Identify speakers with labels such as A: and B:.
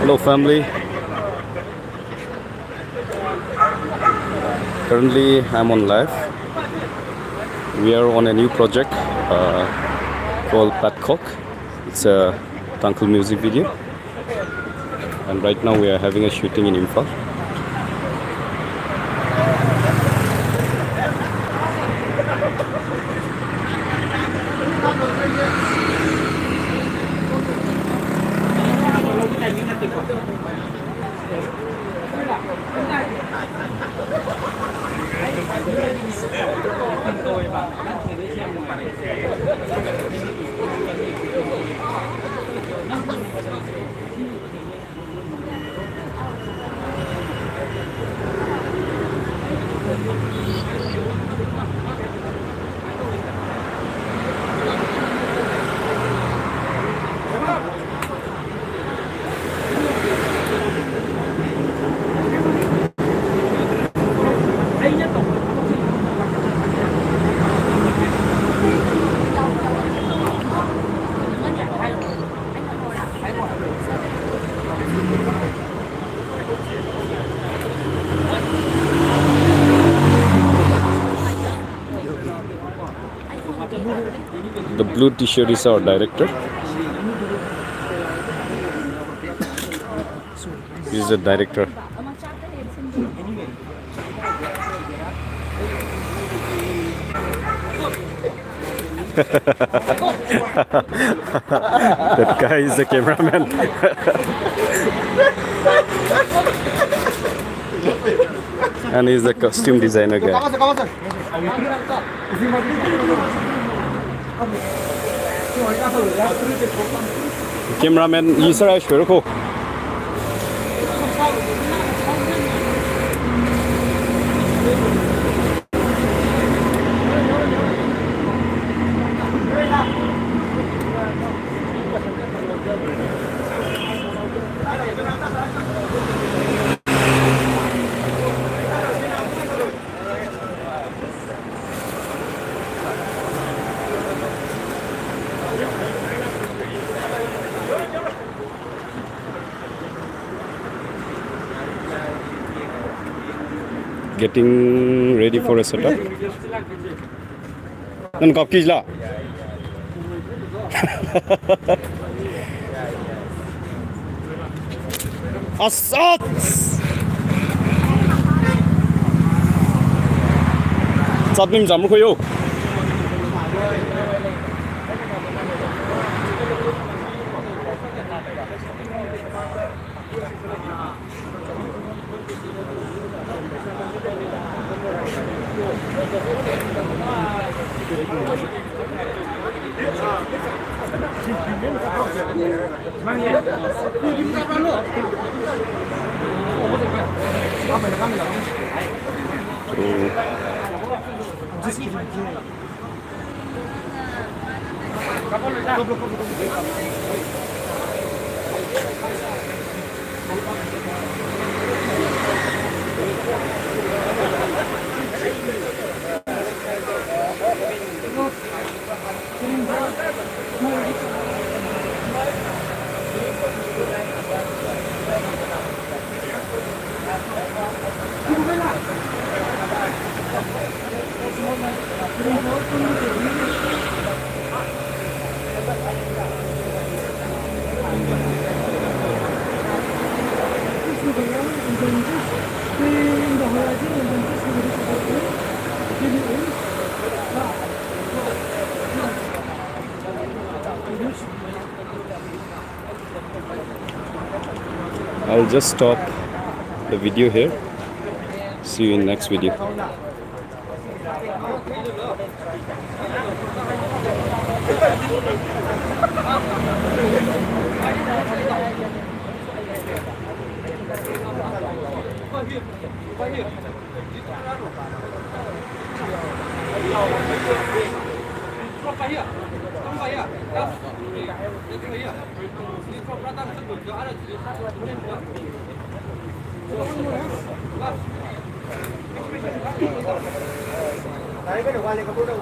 A: Hello family. Currently I'm on live. We are on a new project called PetKhok. It's a Tangkhul music video. And right now we are having a shooting in Imphal. The blue t-shirt is our director. He is the director. That guy is the cameraman. And he's the costume designer guy. Cameraman, 이스라엘 쉬고. Getting ready for a setup. 넌 겁기지라. 아싸! 잡님 잡을거요. I'll just stop the video here. See you in next video.
B: Đấy cái được qua lên có bút đâu.